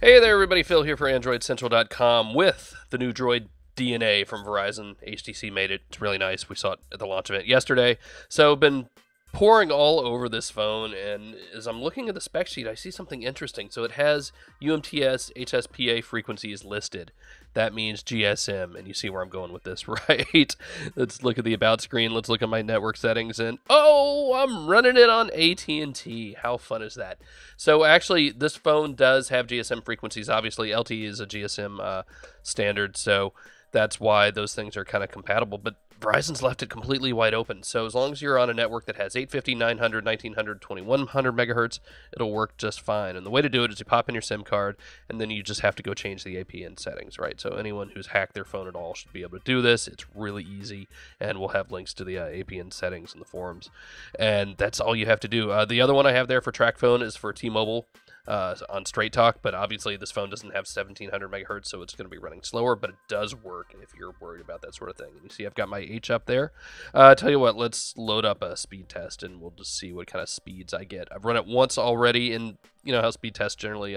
Hey there, everybody. Phil here for AndroidCentral.com with the new Droid DNA from Verizon. HTC made it. It's really nice. We saw it at the launch event yesterday. So been pouring all over this phone, and as I'm looking at the spec sheet, I see something interesting. So it has UMTS HSPA frequencies listed. That means GSM, and you see where I'm going with this, right? Let's look at the about screen. Let's look at my network settings, and oh, I'm running it on AT&T. How fun is that? So actually, this phone does have GSM frequencies. Obviously, LTE is a GSM standard, so that's why those things are kind of compatible, but Verizon's left it completely wide open. So as long as you're on a network that has 850, 900, 1900, 2100 megahertz, it'll work just fine. And the way to do it is you pop in your SIM card, and then you just have to go change the APN settings, right? So anyone who's hacked their phone at all should be able to do this. It's really easy, and we'll have links to the APN settings in the forums. And that's all you have to do. The other one I have there for TracFone is for T-Mobile. On Straight Talk, but obviously this phone doesn't have 1700 megahertz, so it's going to be running slower, but it does work if you're worried about that sort of thing. And you see I've got my H up there. Tell you what, let's load up a speed test, and we'll just see what kind of speeds I get. I've run it once already, and you know how speed tests generally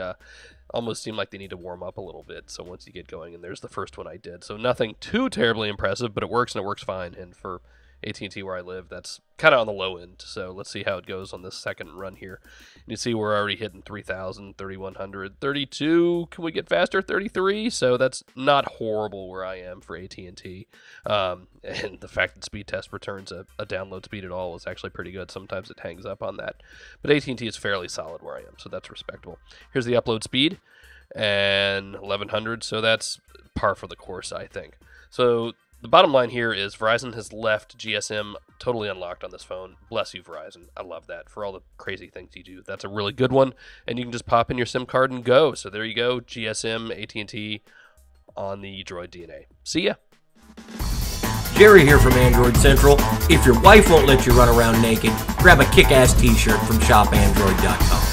almost seem like they need to warm up a little bit, so once you get going, and there's the first one I did. So nothing too terribly impressive, but it works, and it works fine, and for AT&T where I live, that's kind of on the low end. So let's see how it goes on this second run here. You see we're already hitting 3,000, 3,100, 32. Can we get faster? 33. So that's not horrible where I am for AT&T. And the fact that speed test returns a download speed at all is actually pretty good. Sometimes it hangs up on that. But AT&T is fairly solid where I am, so that's respectable. Here's the upload speed, and 1,100. So that's par for the course, I think. So the bottom line here is Verizon has left GSM totally unlocked on this phone. Bless you, Verizon. I love that for all the crazy things you do. That's a really good one, and you can just pop in your SIM card and go. So there you go, GSM, AT&T on the Droid DNA. See ya. Jerry here from Android Central. If your wife won't let you run around naked, grab a kick-ass t-shirt from shopandroid.com.